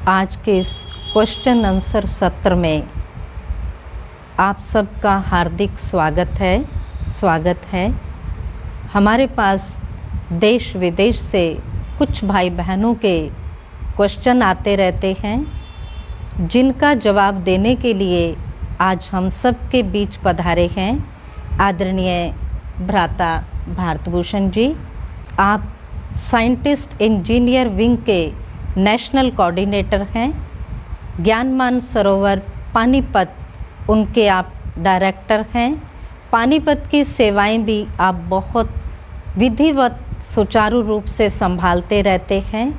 आज के इस क्वेश्चन आंसर सत्र में आप सबका हार्दिक स्वागत है। हमारे पास देश विदेश से कुछ भाई बहनों के क्वेश्चन आते रहते हैं, जिनका जवाब देने के लिए आज हम सब के बीच पधारे हैं आदरणीय भ्राता भारतभूषण जी। आप साइंटिस्ट इंजीनियर विंग के नेशनल कोऑर्डिनेटर हैं। ज्ञान सरोवर पानीपत उनके आप डायरेक्टर हैं। पानीपत की सेवाएं भी आप बहुत विधिवत सुचारू रूप से संभालते रहते हैं।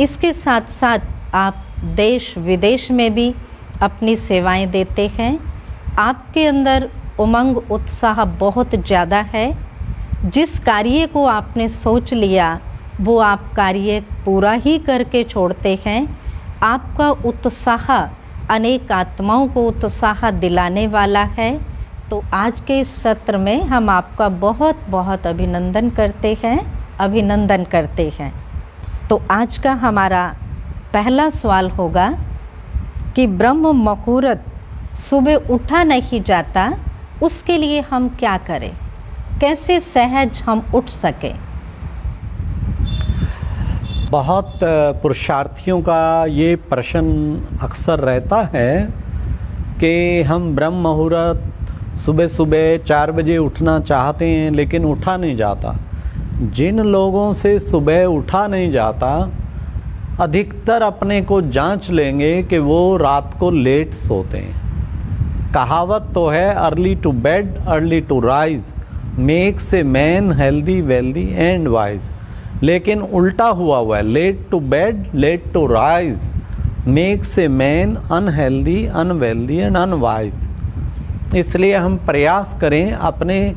इसके साथ साथ आप देश विदेश में भी अपनी सेवाएं देते हैं। आपके अंदर उमंग उत्साह बहुत ज़्यादा है। जिस कार्य को आपने सोच लिया वो आप कार्य पूरा ही करके छोड़ते हैं। आपका उत्साह अनेक आत्माओं को उत्साह दिलाने वाला है। तो आज के इस सत्र में हम आपका बहुत बहुत अभिनंदन करते हैं। तो आज का हमारा पहला सवाल होगा कि ब्रह्म मुहूर्त सुबह उठा नहीं जाता, उसके लिए हम क्या करें, कैसे सहज हम उठ सकें। बहुत पुरुषार्थियों का ये प्रश्न अक्सर रहता है कि हम ब्रह्म मुहूर्त सुबह सुबह 4 बजे उठना चाहते हैं लेकिन उठा नहीं जाता। जिन लोगों से सुबह उठा नहीं जाता, अधिकतर अपने को जांच लेंगे कि वो रात को लेट सोते हैं। कहावत तो है, early to bed early to rise makes a man healthy wealthy and wise. लेकिन उल्टा हुआ है, late to bed late to rise makes a man unhealthy unwealthy and unwise. इसलिए हम प्रयास करें अपने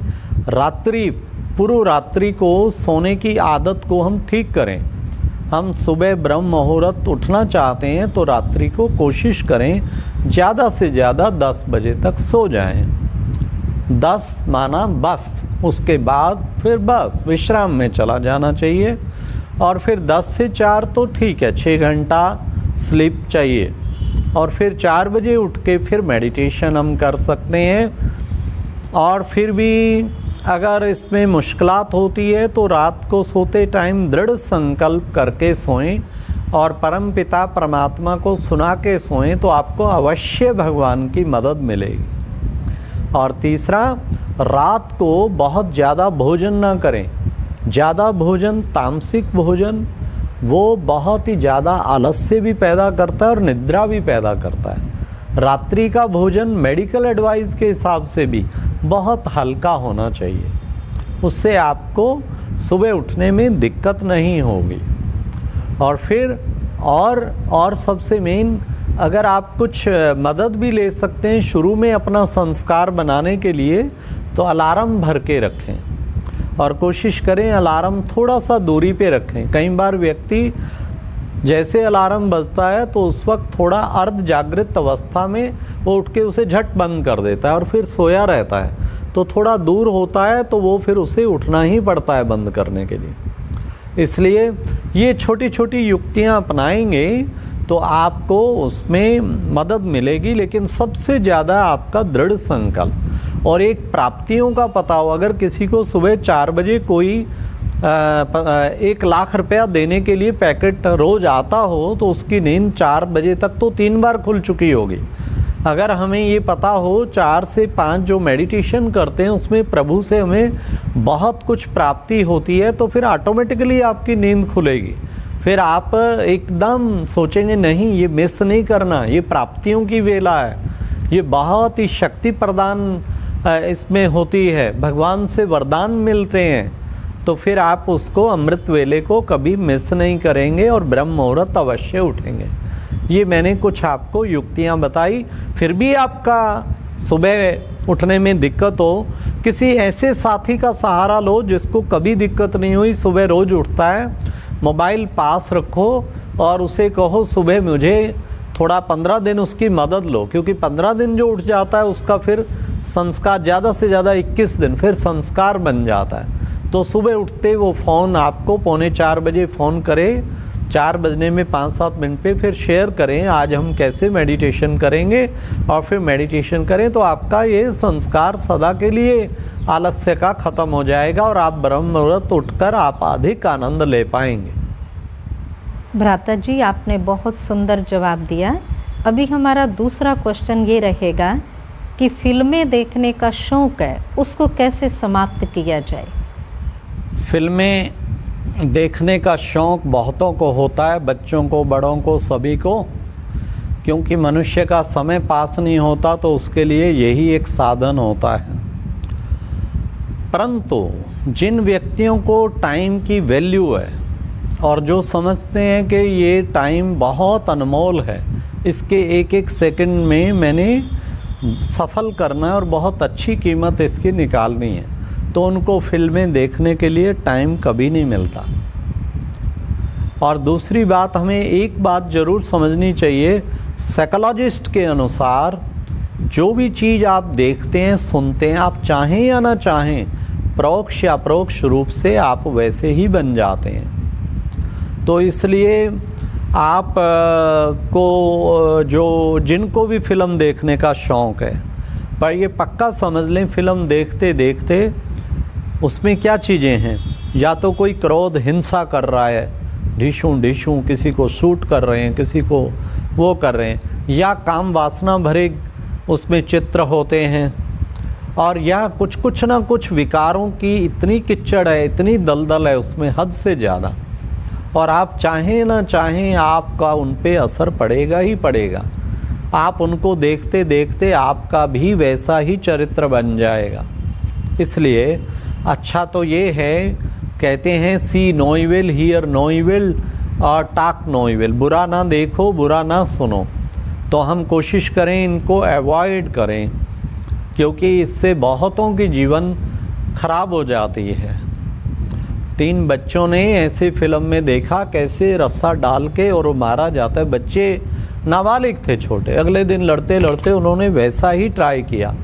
पूर्व रात्रि को सोने की आदत को हम ठीक करें। हम सुबह ब्रह्म मुहूर्त उठना चाहते हैं तो रात्रि को कोशिश करें ज़्यादा से ज़्यादा 10 बजे तक सो जाएं। 10 माना बस, उसके बाद फिर बस विश्राम में चला जाना चाहिए। और फिर 10 से 4 तो ठीक है, 6 घंटा स्लीप चाहिए। और फिर 4 बजे उठ के फिर मेडिटेशन हम कर सकते हैं। और फिर भी अगर इसमें मुश्किलात होती है तो रात को सोते टाइम दृढ़ संकल्प करके सोएं और परमपिता परमात्मा को सुना के सोएं तो आपको अवश्य भगवान की मदद मिलेगी। और तीसरा, रात को बहुत ज़्यादा भोजन ना करें। ज़्यादा भोजन, तामसिक भोजन, वो बहुत ही ज़्यादा आलस्य भी पैदा करता है और निद्रा भी पैदा करता है। रात्रि का भोजन मेडिकल एडवाइस के हिसाब से भी बहुत हल्का होना चाहिए, उससे आपको सुबह उठने में दिक्कत नहीं होगी। और फिर और सबसे मेन, अगर आप कुछ मदद भी ले सकते हैं शुरू में अपना संस्कार बनाने के लिए, तो अलार्म भर के रखें और कोशिश करें अलार्म थोड़ा सा दूरी पे रखें। कई बार व्यक्ति जैसे अलार्म बजता है तो उस वक्त थोड़ा अर्ध जागृत अवस्था में वो उठ के उसे झट बंद कर देता है और फिर सोया रहता है, तो थोड़ा दूर होता है तो वो फिर उसे उठना ही पड़ता है बंद करने के लिए। इसलिए ये छोटी छोटी युक्तियाँ अपनाएंगे तो आपको उसमें मदद मिलेगी। लेकिन सबसे ज़्यादा आपका दृढ़ संकल्प और एक प्राप्तियों का पता हो। अगर किसी को सुबह 4 बजे कोई 1 लाख रुपया देने के लिए पैकेट रोज़ आता हो तो उसकी नींद 4 बजे तक तो 3 बार खुल चुकी होगी। अगर हमें ये पता हो 4 से 5 जो मेडिटेशन करते हैं उसमें प्रभु से हमें बहुत कुछ प्राप्ति होती है, तो फिर ऑटोमेटिकली आपकी नींद खुलेगी। फिर आप एकदम सोचेंगे नहीं, ये मिस नहीं करना, ये प्राप्तियों की वेला है, ये बहुत ही शक्ति प्रदान इसमें होती है, भगवान से वरदान मिलते हैं। तो फिर आप उसको अमृत वेले को कभी मिस नहीं करेंगे और ब्रह्म मुहूर्त अवश्य उठेंगे। ये मैंने कुछ आपको युक्तियाँ बताई। फिर भी आपका सुबह उठने में दिक्कत हो, किसी ऐसे साथी का सहारा लो जिसको कभी दिक्कत नहीं हुई, सुबह रोज़ उठता है। मोबाइल पास रखो और उसे कहो सुबह मुझे थोड़ा 15 दिन उसकी मदद लो, क्योंकि 15 दिन जो उठ जाता है उसका फिर संस्कार ज़्यादा से ज़्यादा 21 दिन फिर संस्कार बन जाता है। तो सुबह उठते वो फ़ोन आपको 3:45 बजे फ़ोन करे 4 बजने में 5-7 मिनट पे फिर शेयर करें आज हम कैसे मेडिटेशन करेंगे, और फिर मेडिटेशन करें तो आपका ये संस्कार सदा के लिए आलस्य का ख़त्म हो जाएगा और आप ब्रह्म मुहूर्त उठकर आप अधिक आनंद ले पाएंगे। भ्राता जी, आपने बहुत सुंदर जवाब दिया। अभी हमारा दूसरा क्वेश्चन ये रहेगा कि फिल्में देखने का शौक़ है, उसको कैसे समाप्त किया जाए? फिल्में देखने का शौक़ बहुतों को होता है, बच्चों को, बड़ों को, सभी को, क्योंकि मनुष्य का समय पास नहीं होता तो उसके लिए यही एक साधन होता है। परंतु जिन व्यक्तियों को टाइम की वैल्यू है और जो समझते हैं कि ये टाइम बहुत अनमोल है, इसके एक एक सेकंड में मैंने सफल करना है और बहुत अच्छी कीमत इसकी निकालनी है, तो उनको फिल्में देखने के लिए टाइम कभी नहीं मिलता। और दूसरी बात, हमें एक बात ज़रूर समझनी चाहिए, साइकोलॉजिस्ट के अनुसार जो भी चीज़ आप देखते हैं, सुनते हैं, आप चाहें या ना चाहें, परोक्ष या अपरोक्ष रूप से आप वैसे ही बन जाते हैं। तो इसलिए आप को जिनको भी फिल्म देखने का शौक़ है, पर ये पक्का समझ लें, फिल्म देखते देखते उसमें क्या चीज़ें हैं, या तो कोई क्रोध हिंसा कर रहा है, ढिशूं ढिशूं किसी को शूट कर रहे हैं, किसी को वो कर रहे हैं, या काम वासना भरे उसमें चित्र होते हैं, और या कुछ ना कुछ विकारों की इतनी किच्चड़ है, इतनी दलदल है उसमें हद से ज़्यादा, और आप चाहें ना चाहें आपका उन पे असर पड़ेगा ही पड़ेगा। आप उनको देखते देखते आपका भी वैसा ही चरित्र बन जाएगा। इसलिए अच्छा तो ये है, कहते हैं see no evil, hear no evil और टॉक नो इविल, बुरा ना देखो, बुरा ना सुनो। तो हम कोशिश करें इनको अवॉइड करें, क्योंकि इससे बहुतों की जीवन खराब हो जाती है। 3 बच्चों ने ऐसे फिल्म में देखा कैसे रस्सा डाल के और वो मारा जाता है। बच्चे नाबालिग थे, छोटे। अगले दिन लड़ते लड़ते उन्होंने वैसा ही ट्राई किया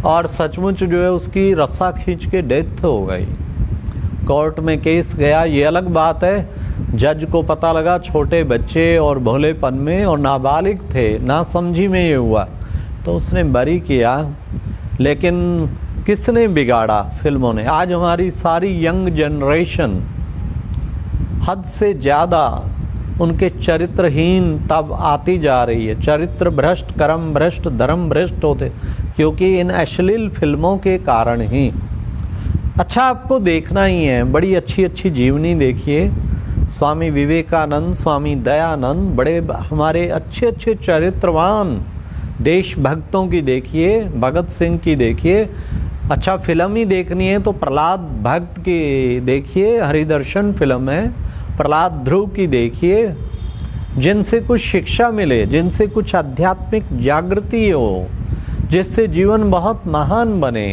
और सचमुच जो है उसकी रस्सा खींच के डेथ हो गई। कोर्ट में केस गया, ये अलग बात है, जज को पता लगा छोटे बच्चे और भोलेपन में और नाबालिग थे, नासमझी में ये हुआ, तो उसने बरी किया। लेकिन किसने बिगाड़ा? फिल्मों ने। आज हमारी सारी यंग जनरेशन हद से ज़्यादा उनके चरित्रहीन तब आती जा रही है, चरित्र भ्रष्ट, कर्म भ्रष्ट, धर्म भ्रष्ट होते, क्योंकि इन अश्लील फिल्मों के कारण ही। अच्छा, आपको देखना ही है, बड़ी अच्छी अच्छी जीवनी देखिए, स्वामी विवेकानंद, स्वामी दयानंद, बड़े हमारे अच्छे अच्छे चरित्रवान देशभक्तों की देखिए, भगत सिंह की देखिए। अच्छा, फिल्म ही देखनी है तो प्रहलाद भक्त की देखिए, हरिदर्शन फिल्म है, प्रहलाद ध्रुव की देखिए, जिनसे कुछ शिक्षा मिले, जिनसे कुछ आध्यात्मिक जागृति हो, जिससे जीवन बहुत महान बने।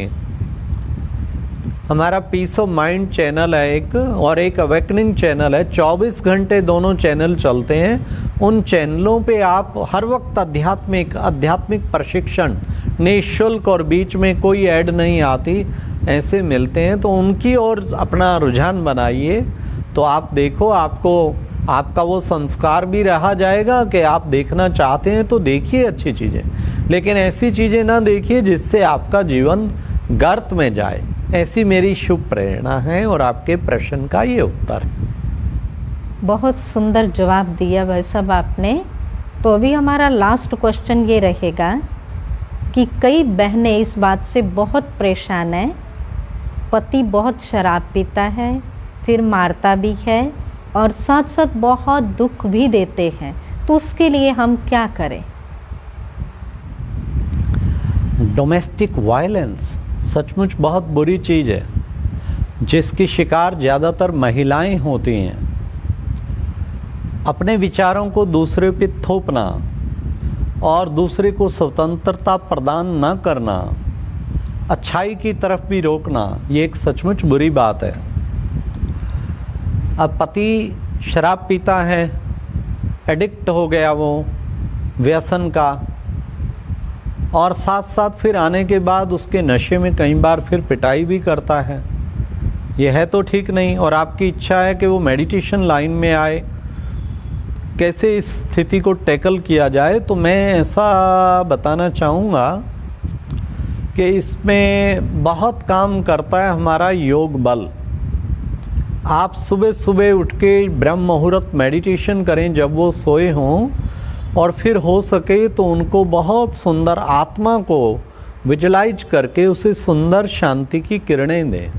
हमारा पीस ऑफ माइंड चैनल है एक, और एक अवेकनिंग चैनल है, 24 घंटे दोनों चैनल चलते हैं। उन चैनलों पे आप हर वक्त आध्यात्मिक प्रशिक्षण निःशुल्क और बीच में कोई ऐड नहीं आती, ऐसे मिलते हैं। तो उनकी ओर अपना रुझान बनाइए, तो आप देखो, आपका वो संस्कार भी रहा जाएगा कि आप देखना चाहते हैं तो देखिए अच्छी चीज़ें, लेकिन ऐसी चीज़ें ना देखिए जिससे आपका जीवन गर्त में जाए। ऐसी मेरी शुभ प्रेरणा है और आपके प्रश्न का ये उत्तर है। बहुत सुंदर जवाब दिया भाई साहब आपने। तो अभी हमारा लास्ट क्वेश्चन ये रहेगा कि कई बहनें इस बात से बहुत परेशान हैं, पति बहुत शराब पीता है, फिर मारता भी है और साथ साथ बहुत दुख भी देते हैं, तो उसके लिए हम क्या करें? डोमेस्टिक वायलेंस सचमुच बहुत बुरी चीज़ है, जिसकी शिकार ज़्यादातर महिलाएं होती हैं। अपने विचारों को दूसरे पे थोपना और दूसरे को स्वतंत्रता प्रदान न करना, अच्छाई की तरफ भी रोकना, ये एक सचमुच बुरी बात है। अब पति शराब पीता है, एडिक्ट हो गया वो व्यसन का, और साथ साथ फिर आने के बाद उसके नशे में कई बार फिर पिटाई भी करता है। यह है तो ठीक नहीं। और आपकी इच्छा है कि वो मेडिटेशन लाइन में आए, कैसे इस स्थिति को टैकल किया जाए, तो मैं ऐसा बताना चाहूँगा कि इसमें बहुत काम करता है हमारा योग बल। आप सुबह सुबह उठ के ब्रह्म मुहूर्त मेडिटेशन करें जब वो सोए हों, और फिर हो सके तो उनको बहुत सुंदर आत्मा को विजुलाइज करके उसे सुंदर शांति की किरणें दें,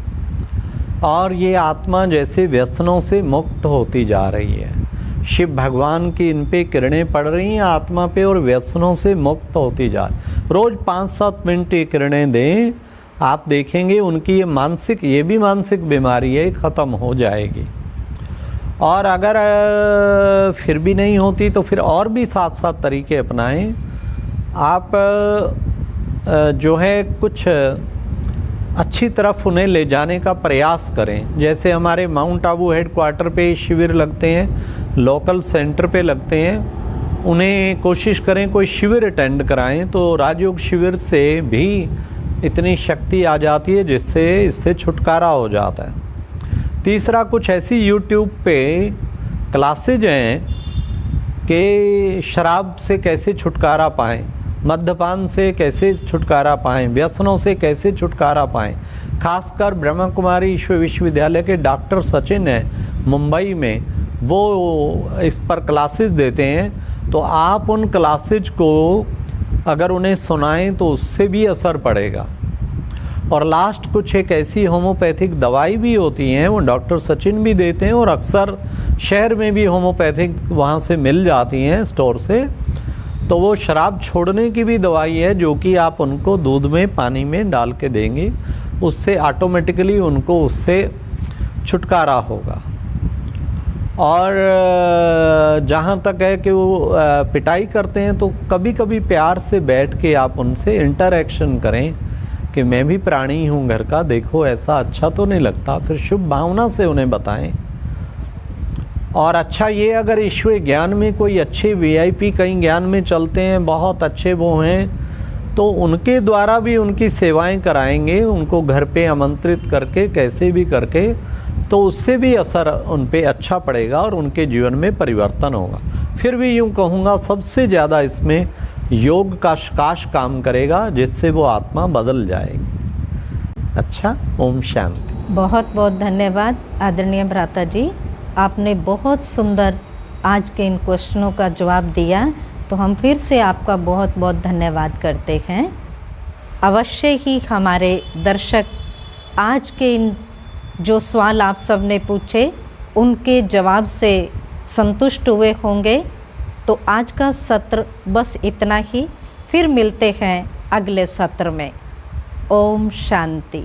और ये आत्मा जैसे व्यसनों से मुक्त होती जा रही है। शिव भगवान की इन पे किरणें पड़ रही हैं आत्मा पे, और व्यसनों से मुक्त होती जा रही। रोज़ 5-7 मिनट ये किरणें दें, आप देखेंगे उनकी ये भी मानसिक बीमारी है, ख़त्म हो जाएगी। और अगर फिर भी नहीं होती तो फिर और भी 7 तरीके अपनाएं। आप जो है कुछ अच्छी तरफ उन्हें ले जाने का प्रयास करें। जैसे हमारे माउंट आबू हेडक्वार्टर पे शिविर लगते हैं, लोकल सेंटर पे लगते हैं, उन्हें कोशिश करें कोई शिविर अटेंड कराएं, तो राजयोग शिविर से भी इतनी शक्ति आ जाती है जिससे इससे छुटकारा हो जाता है। तीसरा, कुछ ऐसी यूट्यूब पे क्लासेज हैं कि शराब से कैसे छुटकारा पाएं, मद्यपान से कैसे छुटकारा पाएं, व्यसनों से कैसे छुटकारा पाएं। खासकर ब्रह्मा कुमारी ईश्वर विश्वविद्यालय के डॉक्टर सचिन हैं मुंबई में, वो इस पर क्लासेज देते हैं। तो आप उन क्लासेज को अगर उन्हें सुनाएं तो उससे भी असर पड़ेगा। और लास्ट, कुछ एक ऐसी होम्योपैथिक दवाई भी होती हैं, वो डॉक्टर सचिन भी देते हैं, और अक्सर शहर में भी होम्योपैथिक वहाँ से मिल जाती हैं स्टोर से। तो वो शराब छोड़ने की भी दवाई है, जो कि आप उनको दूध में पानी में डाल के देंगे, उससे ऑटोमेटिकली उनको उससे छुटकारा होगा। और जहाँ तक है कि वो पिटाई करते हैं, तो कभी कभी प्यार से बैठ के आप उनसे इंटरेक्शन करें कि मैं भी प्राणी हूँ घर का, देखो ऐसा अच्छा तो नहीं लगता। फिर शुभ भावना से उन्हें बताएं। और अच्छा, ये अगर ईश्वर ज्ञान में कोई अच्छे VIP कहीं ज्ञान में चलते हैं, बहुत अच्छे वो हैं, तो उनके द्वारा भी उनकी सेवाएं कराएंगे, उनको घर पे आमंत्रित करके, कैसे भी करके, तो उससे भी असर उन पे अच्छा पड़ेगा और उनके जीवन में परिवर्तन होगा। फिर भी यूँ कहूँगा सबसे ज़्यादा इसमें योग का काश काम करेगा, जिससे वो आत्मा बदल जाएगी। अच्छा, ओम शांति। बहुत बहुत धन्यवाद आदरणीय भ्राता जी, आपने बहुत सुंदर आज के इन क्वेश्चनों का जवाब दिया, तो हम फिर से आपका बहुत बहुत धन्यवाद करते हैं। अवश्य ही हमारे दर्शक आज के इन जो सवाल आप सब ने पूछे उनके जवाब से संतुष्ट हुए होंगे। तो आज का सत्र बस इतना ही, फिर मिलते हैं अगले सत्र में। ओम शांति।